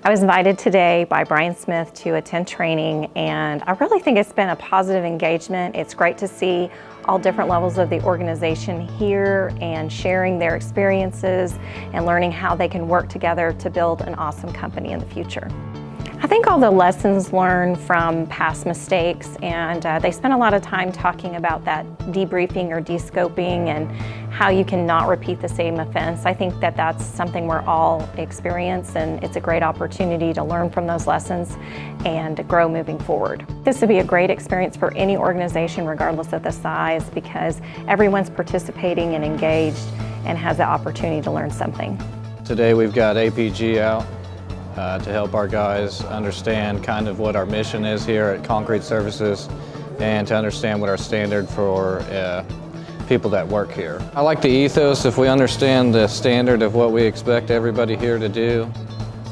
I was invited today by Brian Smith to attend training, and I really think it's been a positive engagement. It's great to see all different levels of the organization here and sharing their experiences and learning how they can work together to build an awesome company in the future. I think all the lessons learned from past mistakes, and they spent a lot of time talking about that debriefing or descoping and how you cannot repeat the same offense. I think that that's something we're all experience, and it's a great opportunity to learn from those lessons and grow moving forward. This would be a great experience for any organization regardless of the size, because everyone's participating and engaged and has the opportunity to learn something. Today we've got APG out to help our guys understand kind of what our mission is here at Concrete Services and to understand what our standard for people that work here. I like the ethos. If we understand the standard of what we expect everybody here to do.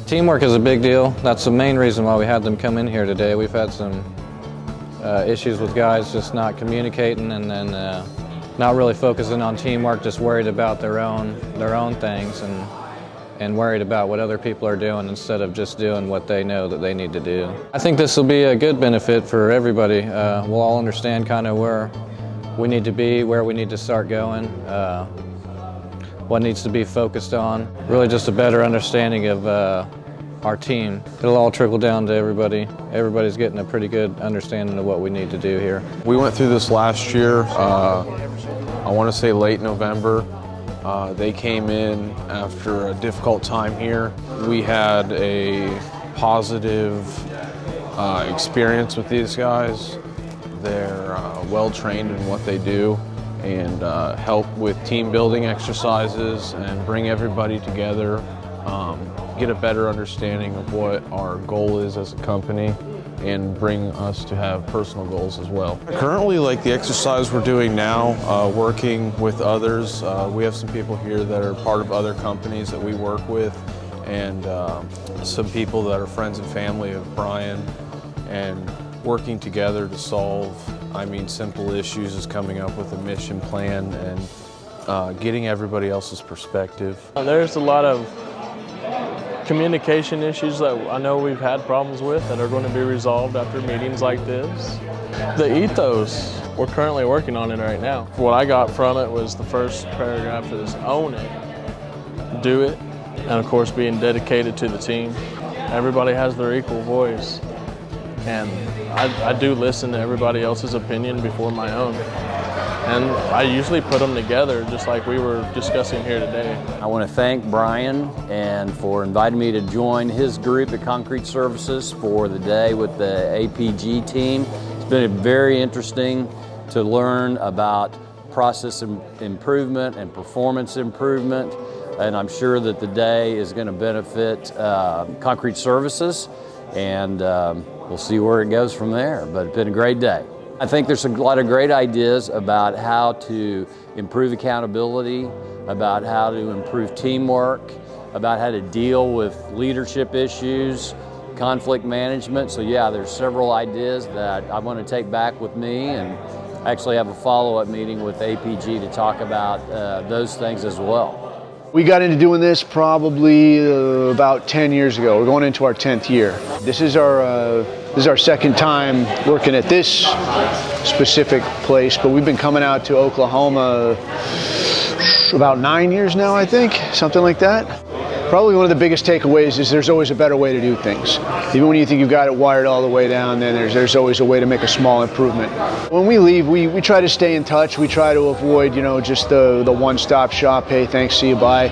Teamwork is a big deal. That's the main reason why we had them come in here today. We've had some issues with guys just not communicating and then not really focusing on teamwork, just worried about their own things and worried about what other people are doing instead of just doing what they know that they need to do. I think this will be a good benefit for everybody. We'll all understand kind of where we need to be, where we need to start going, what needs to be focused on. Really just a better understanding of our team. It'll all trickle down to everybody. Everybody's getting a pretty good understanding of what we need to do here. We went through this last year, I want to say late November. They came in after a difficult time here. We had a positive experience with these guys. They're well trained in what they do and help with team building exercises and bring everybody together, get a better understanding of what our goal is as a company and bring us to have personal goals as well. Currently, like the exercise we're doing now, working with others, we have some people here that are part of other companies that we work with, and some people that are friends and family of Brian, and working together to solve, simple issues is coming up with a mission plan and getting everybody else's perspective. There's a lot of communication issues that I know we've had problems with that are going to be resolved after meetings like this. The ethos, we're currently working on it right now. What I got from it was the first paragraph is own it, do it, and of course being dedicated to the team. Everybody has their equal voice, and I do listen to everybody else's opinion before my own. And I usually put them together just like we were discussing here today. I want to thank Brian for inviting me to join his group at Concrete Services for the day with the APG team. It's been very interesting to learn about process improvement and performance improvement, and I'm sure that the day is going to benefit Concrete Services, and we'll see where it goes from there, but it's been a great day. I think there's a lot of great ideas about how to improve accountability, about how to improve teamwork, about how to deal with leadership issues, conflict management. So yeah, there's several ideas that I want to take back with me, and actually have a follow-up meeting with APG to talk about those things as well. We got into doing this probably about 10 years ago. We're going into our 10th year. This is our second time working at this specific place, but we've been coming out to Oklahoma about 9 years now, I think, something like that. Probably one of the biggest takeaways is there's always a better way to do things. Even when you think you've got it wired all the way down, then there's always a way to make a small improvement. When we leave, we try to stay in touch. We try to avoid, just the one-stop shop, hey, thanks, see you, bye.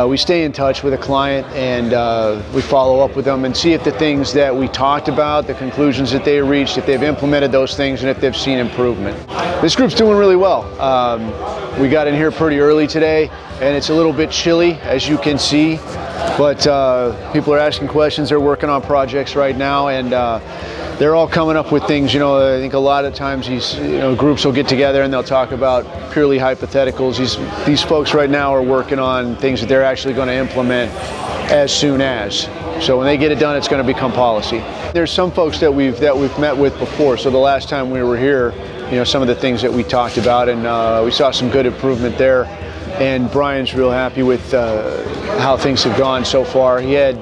We stay in touch with a client, and we follow up with them and see if the things that we talked about, the conclusions that they reached, if they've implemented those things and if they've seen improvement. This group's doing really well. We got in here pretty early today, and it's a little bit chilly, as you can see, but people are asking questions. They're working on projects right now, and they're all coming up with things. I think a lot of times these groups will get together and they'll talk about purely hypotheticals. These folks right now are working on things that they're actually going to implement as soon as. So when they get it done, it's going to become policy. There's some folks that we've met with before. So the last time we were here, some of the things that we talked about, and we saw some good improvement there. And Brian's real happy with how things have gone so far. He had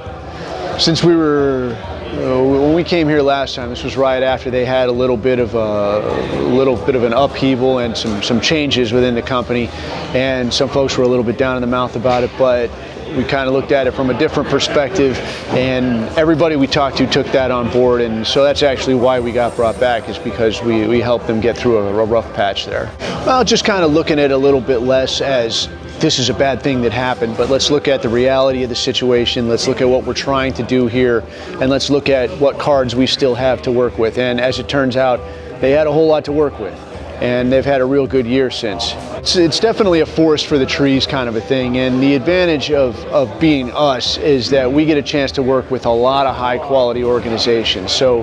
Since when we came here last time, this was right after they had a little bit of an upheaval and some changes within the company, and some folks were a little bit down in the mouth about it, but we kind of looked at it from a different perspective, and everybody we talked to took that on board, and so that's actually why we got brought back, is because we helped them get through a rough patch there. Well, just kind of looking at it a little bit less as this is a bad thing that happened, but let's look at the reality of the situation, let's look at what we're trying to do here, and let's look at what cards we still have to work with. And as it turns out, they had a whole lot to work with, and they've had a real good year since. It's definitely a forest for the trees kind of a thing, and the advantage of being us is that we get a chance to work with a lot of high quality organizations. So,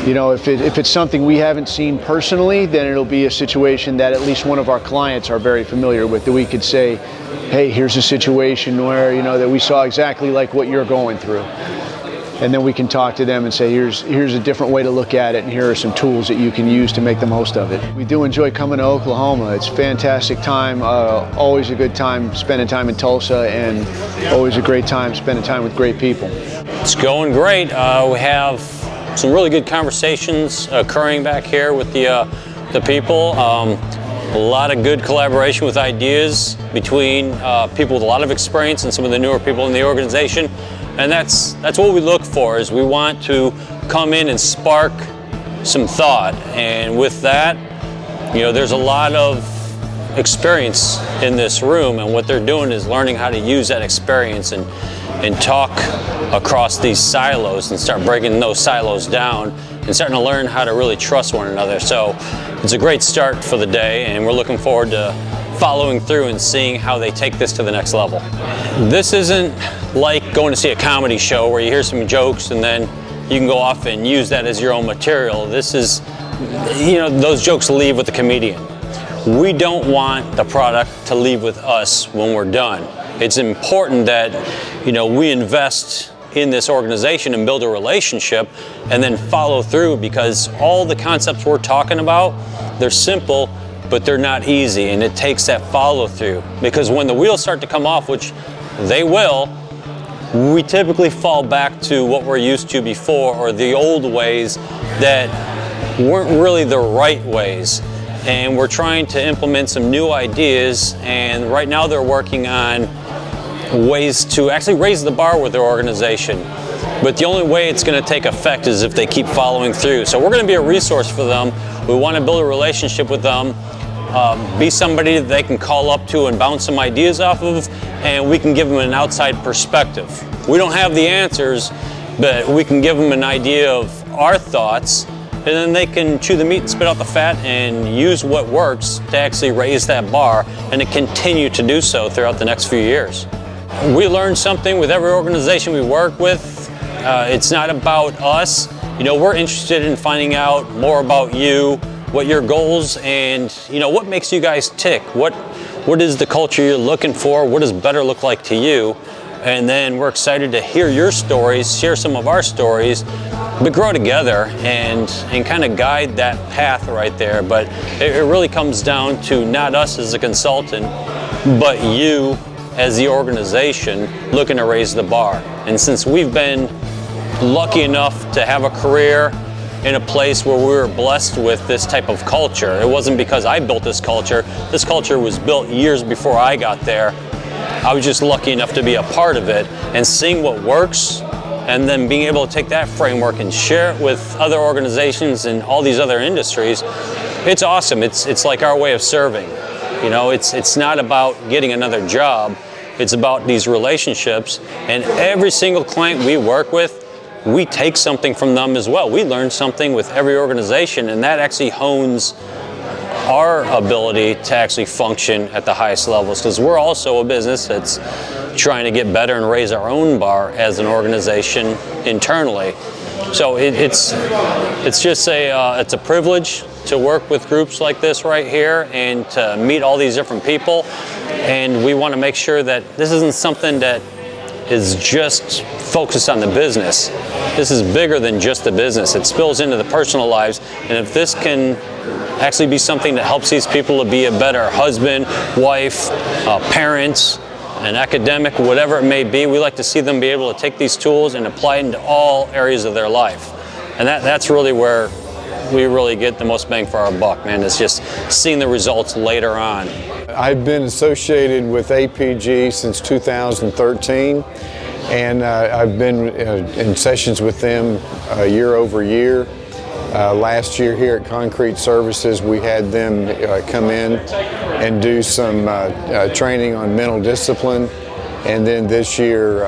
you know, if it's something we haven't seen personally, then it'll be a situation that at least one of our clients are very familiar with, that we could say, hey, here's a situation where, you know, that we saw exactly like what you're going through. And then we can talk to them and say, here's a different way to look at it, and here are some tools that you can use to make the most of it. We do enjoy coming to Oklahoma. It's a fantastic time, always a good time spending time in Tulsa, and always a great time spending time with great people. It's going great. We have some really good conversations occurring back here with the people. A lot of good collaboration with ideas between people with a lot of experience and some of the newer people in the organization. And that's what we look for, is we want to come in and spark some thought. And with that, you know, there's a lot of experience in this room, and what they're doing is learning how to use that experience and talk across these silos and start breaking those silos down and starting to learn how to really trust one another. So it's a great start for the day, and we're looking forward to following through and seeing how they take this to the next level. This isn't like going to see a comedy show where you hear some jokes and then you can go off and use that as your own material. This is, you know, those jokes leave with the comedian. We don't want the product to leave with us when we're done. It's important that, you know, we invest in this organization and build a relationship and then follow through, because all the concepts we're talking about, they're simple, but they're not easy, and it takes that follow through, because when the wheels start to come off, which they will, we typically fall back to what we're used to before, or the old ways that weren't really the right ways. And we're trying to implement some new ideas, and right now they're working on ways to actually raise the bar with their organization. But the only way it's going to take effect is if they keep following through. So we're going to be a resource for them. We want to build a relationship with them, be somebody that they can call up to and bounce some ideas off of, and we can give them an outside perspective. We don't have the answers, but we can give them an idea of our thoughts, and then they can chew the meat and spit out the fat and use what works to actually raise that bar and to continue to do so throughout the next few years. We learn something with every organization we work with. It's not about us. You know, we're interested in finding out more about you, what your goals, and, you know, what makes you guys tick. What is the culture you're looking for? What does better look like to you? And then we're excited to hear your stories, share some of our stories, but grow together and kind of guide that path right there. But it really comes down to not us as a consultant, but you as the organization looking to raise the bar. And since we've been lucky enough to have a career in a place where we were blessed with this type of culture, it wasn't because I built this culture. This culture was built years before I got there. I was just lucky enough to be a part of it, and seeing what works and then being able to take that framework and share it with other organizations in all these other industries. It's awesome. It's like our way of serving. You know, it's not about getting another job. It's about these relationships, and every single client we work with, we take something from them as well. We learn something with every organization, and that actually hones our ability to actually function at the highest levels, because we're also a business that's trying to get better and raise our own bar as an organization internally. So it's just it's a privilege to work with groups like this right here and to meet all these different people. And we want to make sure that this isn't something that is just focused on the business. This is bigger than just the business. It spills into the personal lives. And if this can actually be something that helps these people to be a better husband, wife, parents, an academic, whatever it may be. We like to see them be able to take these tools and apply it into all areas of their life. And that's really where we really get the most bang for our buck, man. It's just seeing the results later on. I've been associated with APG since 2013, and I've been in sessions with them year over year. Last year here at Concrete Services, we had them come in and do some training on mental discipline, and then this year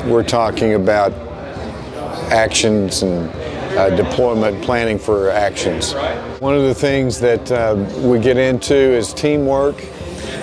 we're talking about actions and deployment planning for actions. One of the things that we get into is teamwork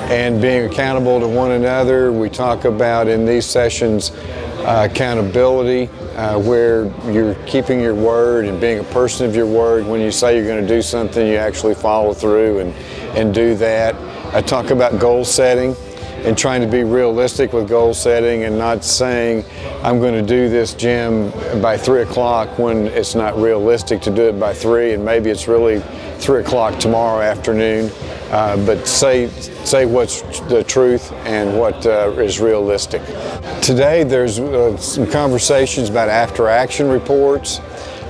and being accountable to one another. We talk about in these sessions accountability, where you're keeping your word and being a person of your word. When you say you're going to do something, you actually follow through and do that. I talk about goal setting and trying to be realistic with goal setting and not saying I'm going to do this gym by 3 o'clock when it's not realistic to do it by 3, and maybe it's really 3 o'clock tomorrow afternoon. But say what's the truth and what is realistic. Today there's some conversations about after action reports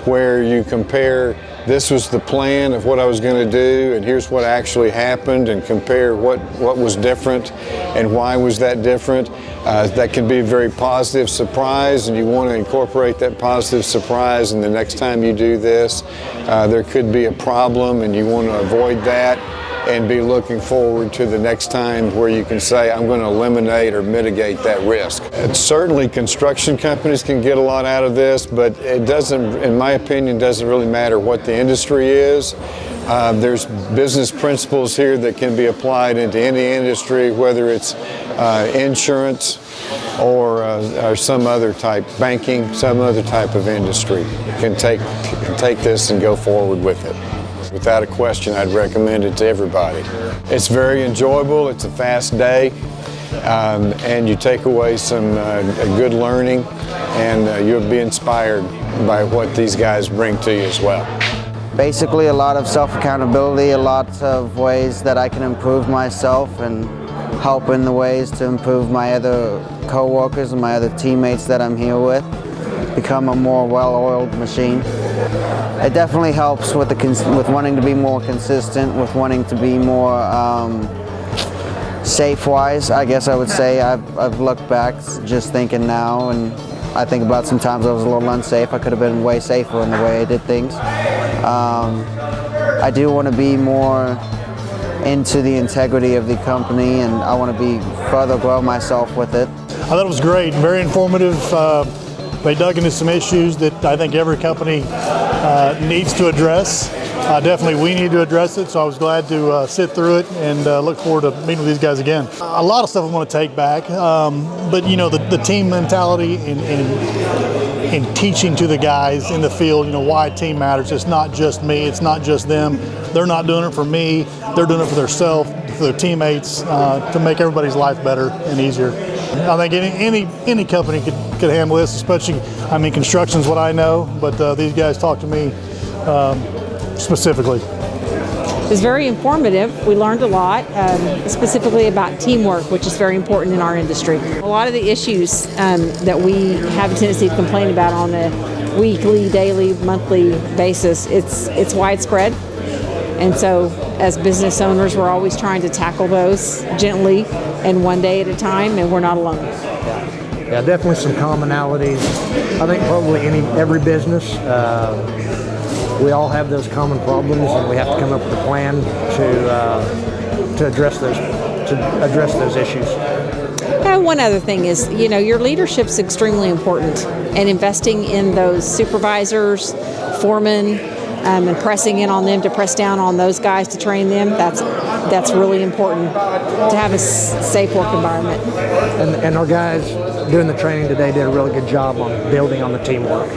where you compare this was the plan of what I was going to do and here's what actually happened, and compare what was different and why was that different. That can be a very positive surprise, and you want to incorporate that positive surprise, and the next time you do this there could be a problem and you want to avoid that and be looking forward to the next time where you can say, I'm going to eliminate or mitigate that risk. Certainly construction companies can get a lot out of this, but it doesn't, in my opinion, doesn't really matter what the industry is. There's business principles here that can be applied into any industry, whether it's insurance or some other type, banking, some other type of industry. Can take this and go forward with it. Without a question, I'd recommend it to everybody. It's very enjoyable, it's a fast day, and you take away some good learning, and you'll be inspired by what these guys bring to you as well. Basically a lot of self-accountability, a lot of ways that I can improve myself and help in the ways to improve my other co-workers and my other teammates that I'm here with. Become a more well-oiled machine. It definitely helps with wanting to be more consistent, with wanting to be more safe-wise, I guess I would say. I've looked back just thinking now, and I think about sometimes I was a little unsafe. I could have been way safer in the way I did things. I do want to be more into the integrity of the company, and I want to be further grow myself with it. I thought it was great, very informative. They dug into some issues that I think every company needs to address. Definitely we need to address it, so I was glad to sit through it and look forward to meeting with these guys again. A lot of stuff I want to take back, but you know, the team mentality and teaching to the guys in the field, you know, why a team matters. It's not just me, it's not just them. They're not doing it for me, they're doing it for themselves, for their teammates, to make everybody's life better and easier. I think any company could handle this, especially, I mean, construction's what I know, but these guys talk to me specifically. It was very informative. We learned a lot, specifically about teamwork, which is very important in our industry. A lot of the issues that we have a tendency to complain about on a weekly, daily, monthly basis, it's widespread. And so as business owners, we're always trying to tackle those gently and one day at a time, and we're not alone. Yeah, definitely some commonalities. I think probably every business, we all have those common problems, and we have to come up with a plan to address those issues. One other thing is, you know, your leadership's extremely important, and investing in those supervisors, foremen, and pressing in on them to press down on those guys to train them, that's really important to have a safe work environment. And our guys doing the training today did a really good job on building on the teamwork.